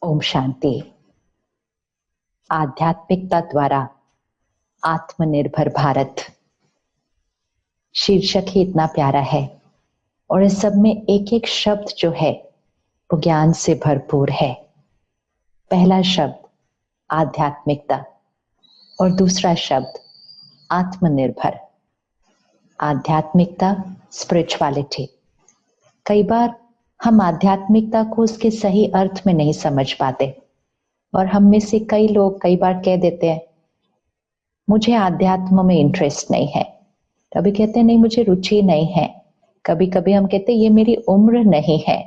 ओम शांति। आध्यात्मिकता द्वारा आत्मनिर्भर भारत शीर्षक ही इतना प्यारा है और इस सब में एक एक शब्द जो है वो ज्ञान से भरपूर है। पहला शब्द आध्यात्मिकता और दूसरा शब्द आत्मनिर्भर। आध्यात्मिकता, स्पिरिचुअलिटी। कई बार हम आध्यात्मिकता को उसके सही अर्थ में नहीं समझ पाते और हम में से कई लोग कई बार कह देते हैं मुझे आध्यात्म में इंटरेस्ट नहीं है, कभी कहते हैं नहीं मुझे रुचि नहीं है, कभी कभी हम कहते हैं ये मेरी उम्र नहीं है,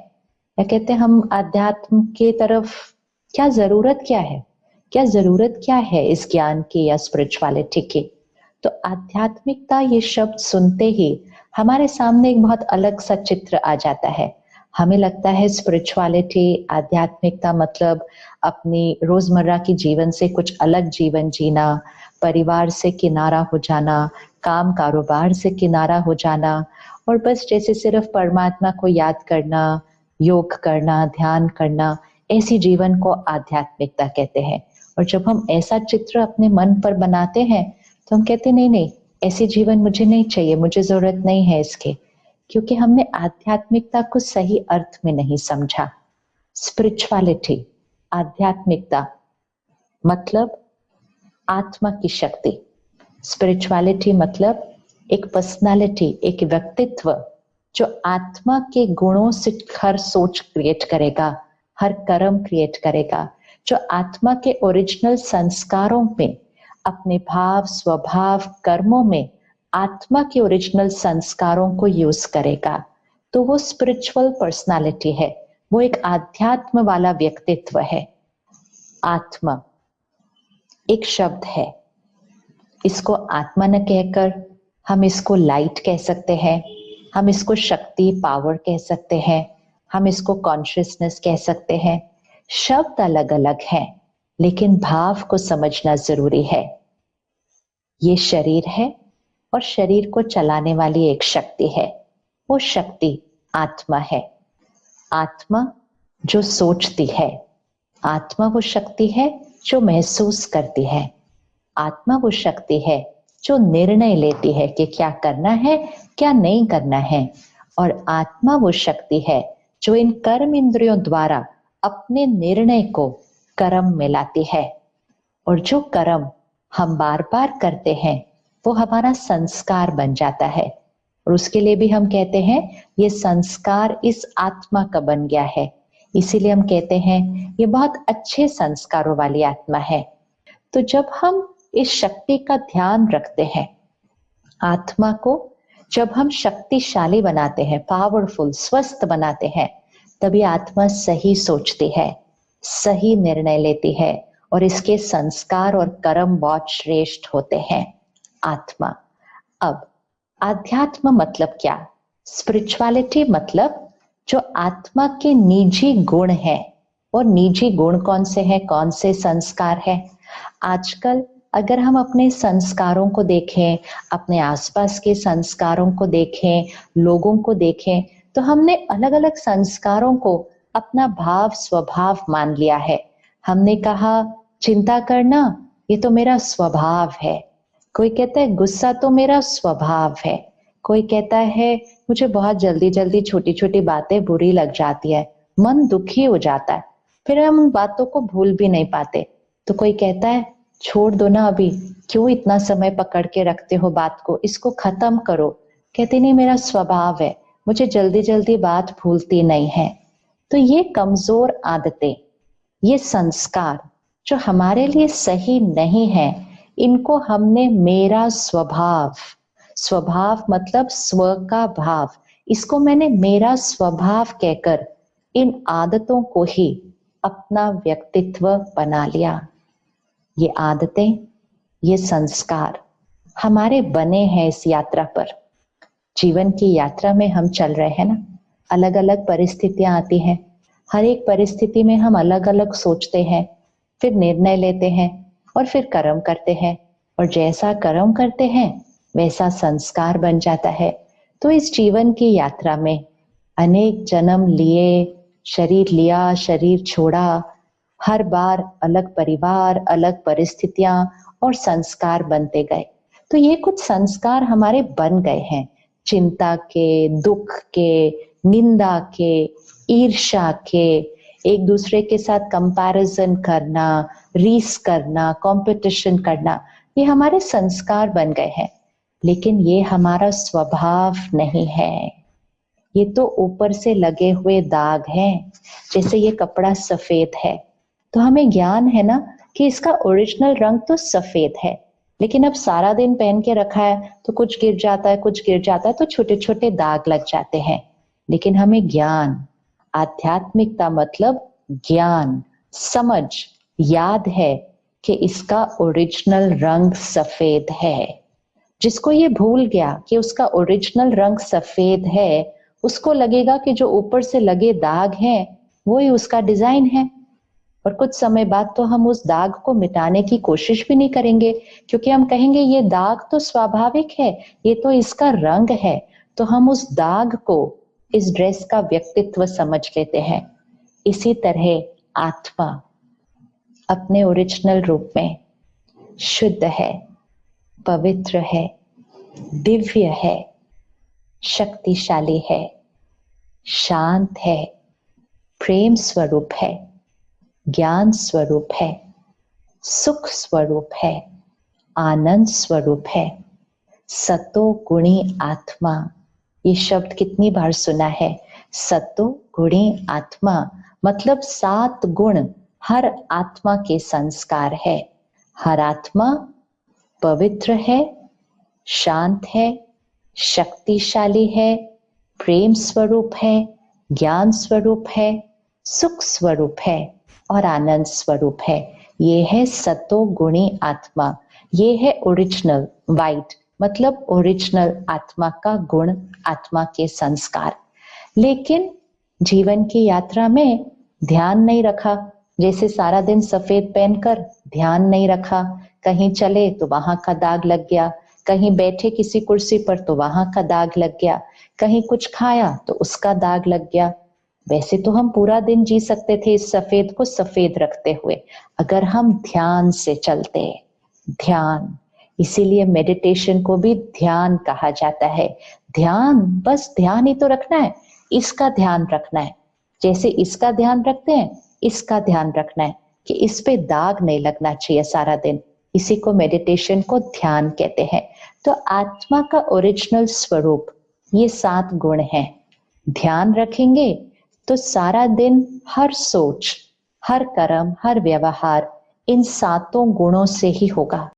या कहते हैं हम आध्यात्म के तरफ क्या जरूरत क्या है इस ज्ञान की या स्पिरिचुअलिटी की। तो आध्यात्मिकता ये शब्द सुनते ही हमारे सामने एक बहुत अलग सा चित्र आ जाता है। हमें लगता है स्पिरिचुअलिटी, आध्यात्मिकता मतलब अपनी रोजमर्रा की जीवन से कुछ अलग जीवन जीना, परिवार से किनारा हो जाना, काम कारोबार से किनारा हो जाना और बस जैसे सिर्फ परमात्मा को याद करना, योग करना, ध्यान करना, ऐसी जीवन को आध्यात्मिकता कहते हैं। और जब हम ऐसा चित्र अपने मन पर बनाते हैं तो हम कहते नहीं नहीं, ऐसी जीवन मुझे नहीं चाहिए, मुझे जरूरत नहीं है इसके, क्योंकि हमने आध्यात्मिकता को सही अर्थ में नहीं समझा। स्पिरिचुअलिटी, आध्यात्मिकता मतलब आत्मा की शक्ति। स्पिरिचुअलिटी मतलब एक पर्सनालिटी, एक व्यक्तित्व जो आत्मा के गुणों से हर सोच क्रिएट करेगा, हर कर्म क्रिएट करेगा, जो आत्मा के ओरिजिनल संस्कारों में, अपने भाव, स्वभाव, कर्मों में आत्मा के ओरिजिनल संस्कारों को यूज करेगा। तो वो स्पिरिचुअल पर्सनालिटी है, वो एक आध्यात्म वाला व्यक्तित्व है। आत्मा एक शब्द है, इसको आत्मा न कहकर हम इसको लाइट कह सकते हैं, हम इसको शक्ति, पावर कह सकते हैं, हम इसको कॉन्शियसनेस कह सकते हैं। शब्द अलग अलग हैं लेकिन भाव को समझना जरूरी है। ये शरीर है और शरीर को चलाने वाली एक शक्ति है, वो शक्ति आत्मा है। आत्मा जो सोचती है, आत्मा वो शक्ति है जो महसूस करती है, आत्मा वो शक्ति है जो निर्णय लेती है कि क्या करना है क्या नहीं करना है, और आत्मा वो शक्ति है जो इन कर्म इंद्रियों द्वारा अपने निर्णय को कर्म में लाती है। और जो कर्म हम बार बार करते हैं वो हमारा संस्कार बन जाता है, और उसके लिए भी हम कहते हैं ये संस्कार इस आत्मा का बन गया है, इसीलिए हम कहते हैं ये बहुत अच्छे संस्कारों वाली आत्मा है। तो जब हम इस शक्ति का ध्यान रखते हैं, आत्मा को जब हम शक्तिशाली बनाते हैं, पावरफुल, स्वस्थ बनाते हैं, तभी आत्मा सही सोचती है, सही निर्णय लेती है और इसके संस्कार और कर्म बहुत श्रेष्ठ होते हैं। आत्मा। अब आध्यात्म मतलब क्या? स्पिरिचुअलिटी मतलब जो आत्मा के निजी गुण है। और निजी गुण कौन से हैं, कौन से संस्कार है? आजकल अगर हम अपने संस्कारों को देखें, अपने आसपास के संस्कारों को देखें, लोगों को देखें, तो हमने अलग अलग संस्कारों को अपना भाव, स्वभाव मान लिया है। हमने कहा चिंता करना ये तो मेरा स्वभाव है, कोई कहता है गुस्सा तो मेरा स्वभाव है, कोई कहता है मुझे बहुत जल्दी जल्दी छोटी छोटी बातें बुरी लग जाती है, मन दुखी हो जाता है, फिर हम उन बातों को भूल भी नहीं पाते। तो कोई कहता है छोड़ दो ना, अभी क्यों इतना समय पकड़ के रखते हो बात को, इसको खत्म करो। कहते नहीं मेरा स्वभाव है, मुझे जल्दी जल्दी बात भूलती नहीं है। तो ये कमजोर आदतें, ये संस्कार जो हमारे लिए सही नहीं है, इनको हमने मेरा स्वभाव, स्वभाव मतलब स्व का भाव, इसको मैंने मेरा स्वभाव कहकर इन आदतों को ही अपना व्यक्तित्व बना लिया। ये आदतें, ये संस्कार हमारे बने हैं इस यात्रा पर। जीवन की यात्रा में हम चल रहे हैं ना, अलग अलग परिस्थितियां आती हैं, हर एक परिस्थिति में हम अलग अलग सोचते हैं, फिर निर्णय लेते हैं और फिर कर्म करते हैं, और जैसा कर्म करते हैं वैसा संस्कार बन जाता है। तो इस जीवन की यात्रा में अनेक जन्म लिए, शरीर लिया, शरीर छोड़ा, हर बार अलग परिवार, अलग परिस्थितियां और संस्कार बनते गए। तो ये कुछ संस्कार हमारे बन गए हैं, चिंता के, दुख के, निंदा के, ईर्ष्या के, एक दूसरे के साथ कंपैरिजन करना, रीस करना, कंपटीशन करना, ये हमारे संस्कार बन गए हैं। लेकिन ये हमारा स्वभाव नहीं है, ये तो ऊपर से लगे हुए दाग हैं। जैसे ये कपड़ा सफेद है तो हमें ज्ञान है ना कि इसका ओरिजिनल रंग तो सफेद है, लेकिन अब सारा दिन पहन के रखा है तो कुछ गिर जाता है, कुछ गिर जाता है, तो छोटे छोटे दाग लग जाते हैं। लेकिन हमें ज्ञान, आध्यात्मिकता मतलब ज्ञान, समझ, याद है कि इसका ओरिजिनल रंग सफेद है। जिसको ये भूल गया कि उसका ओरिजिनल रंग सफेद है, उसको लगेगा कि जो ऊपर से लगे दाग हैं वही उसका डिजाइन है। और कुछ समय बाद तो हम उस दाग को मिटाने की कोशिश भी नहीं करेंगे, क्योंकि हम कहेंगे ये दाग तो स्वाभाविक है, ये तो इसका रंग है। तो हम उस दाग को इस ड्रेस का व्यक्तित्व समझ लेते हैं। इसी तरह आत्मा अपने ओरिजिनल रूप में शुद्ध है, पवित्र है, दिव्य है, शक्तिशाली है, शांत है, प्रेम स्वरूप है, ज्ञान स्वरूप है, सुख स्वरूप है, आनंद स्वरूप है, सतो गुणी आत्मा। ये शब्द कितनी बार सुना है, सतो गुणी आत्मा, मतलब 7 गुण हर आत्मा के संस्कार है। हर आत्मा पवित्र है, शांत है, शक्तिशाली है, प्रेम स्वरूप है, ज्ञान स्वरूप है, सुख स्वरूप है और आनंद स्वरूप है। ये है सतो गुणी आत्मा। ये है ओरिजिनल वाइट, मतलब ओरिजिनल आत्मा का गुण, आत्मा के संस्कार। लेकिन जीवन की यात्रा में ध्यान नहीं रखा, जैसे सारा दिन सफेद पहनकर ध्यान नहीं रखा, कहीं चले तो वहां का दाग लग गया, कहीं बैठे किसी कुर्सी पर तो वहां का दाग लग गया, कहीं कुछ खाया तो उसका दाग लग गया। वैसे तो हम पूरा दिन जी सकते थे इस सफेद को सफेद रखते हुए, अगर हम ध्यान से चलते। ध्यान, इसीलिए मेडिटेशन को भी ध्यान कहा जाता है। ध्यान, बस ध्यान ही तो रखना है, इसका ध्यान रखना है। जैसे इसका ध्यान रखते हैं, इसका ध्यान रखना है कि इस पे दाग नहीं लगना चाहिए सारा दिन। इसी को मेडिटेशन को ध्यान कहते हैं। तो आत्मा का ओरिजिनल स्वरूप ये 7 गुण हैं। ध्यान रखेंगे तो सारा दिन हर सोच, हर कर्म, हर व्यवहार इन 7 गुणों से ही होगा।